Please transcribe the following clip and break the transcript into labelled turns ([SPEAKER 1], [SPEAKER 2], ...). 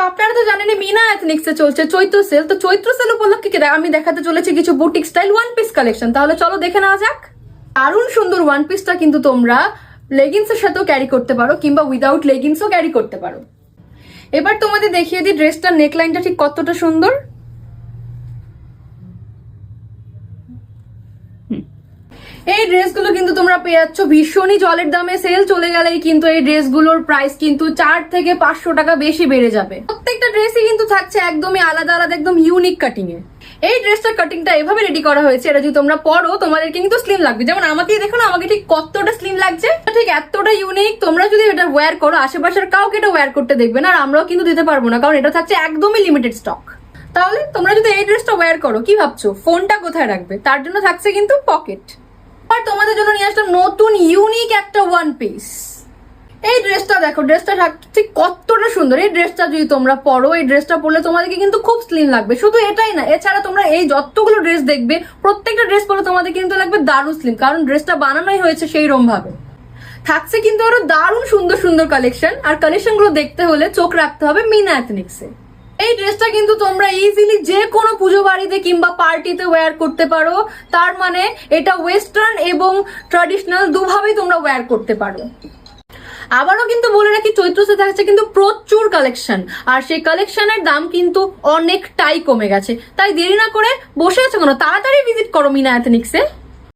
[SPEAKER 1] আপনারা তো জানেন মিনা এথনিক্সে চলছে চৈত্র সেল, তো চৈত্র সেল উপলক্ষে আমি দেখাতে চলেছি কিছু boutique style one piece collection. তাহলে চলো দেখে নেওয়া যাক। দারুণ সুন্দর ওয়ান পিসটা কিন্তু তোমরা লেগিংসের সাথেও ক্যারি করতে পারো কিংবা উইদাউট লেগিংসও ক্যারি করতে পারো। এবার তোমাদের দেখিয়ে দিই ড্রেসটার নেকলাইনটা ঠিক কতটা সুন্দর। এই ড্রেসগুলো কিন্তু তোমরা পেয়ে যাচ্ছ ভীষণই জলের দামে। সেল চলে গেলেই কিন্তু এই ড্রেসগুলোর প্রাইস কিন্তু 4 থেকে 500 টাকা বেশি বেড়ে যাবে। প্রত্যেকটা ড্রেসই কিন্তু থাকছে একদমই আলাদা আলাদা, একদম ইউনিক কাটিং এ। এই ড্রেসটার কাটিংটা এভাবে রেডি করা হয়েছে, এটা যদি তোমরা পরো তোমাদেরকে কিন্তু স্লিম লাগবে। যেমন আমাকেই দেখো না, আমাকে ঠিক কতটা স্লিম লাগছে, ঠিক এতটা ইউনিক। তোমরা যদি এটা ওয়্যার করো, আশেপাশের কাউকে এটা ওয়্যার করতে দেখবে না, আর আমরাও কিন্তু দিতে পারবো না, কারণ এটা থাকছে একদমই লিমিটেড স্টক। তাহলে তোমরা যদি এই ড্রেসটা ওয়্যার করো, কি ভাবছো ফোনটা কোথায় রাখবে? তার জন্য থাকছে কিন্তু পকেট। আর তোমাদের জন্য নিয়ে আসলাম নতুন ইউনিক একটা ওয়ান পিস। এই ড্রেসটা দেখো, ড্রেসটা ঠিক কতটা সুন্দর। এই ড্রেসটা যদি তোমরা পরো, এই ড্রেসটা পরলে তোমাদেরকে কিন্তু খুব স্লিম লাগবে। শুধু এটাই না, এছাড়া তোমরা এই যতগুলো ড্রেস দেখবে প্রত্যেকটা ড্রেস পরলে তোমাদের কিন্তু লাগবে দারুণ স্লিম, কারণ ড্রেসটা বানানোই হয়েছে সেই রকম ভাবে। থাকছে কিন্তু আরো দারুণ সুন্দর সুন্দর কালেকশন, আর কালেকশন গুলো দেখতে হলে চোখ রাখতে হবে মিনা এথনিক্সে। এই ড্রেসটা কিন্তু তোমরা ইজিলি যে কোনো পুজো বাড়িতে কিংবা পার্টিতে ওয়্যার করতে পারো। তার মানে এটা ওয়েস্টার্ন এবং ট্র্যাডিশনাল দুভাবেই তোমরা ওয়্যার করতে পারো। আবারও কিন্তু বলে রাখি, চৈত্রসে থাকছে কিন্তু প্রচুর কালেকশন, আর সেই কালেকশনের দাম কিন্তু অনেকটাই কমে গেছে। তাই দেরি না করে বসে আছো কেন, তাড়াতাড়ি ভিজিট করো মিনা এথনিক্সে।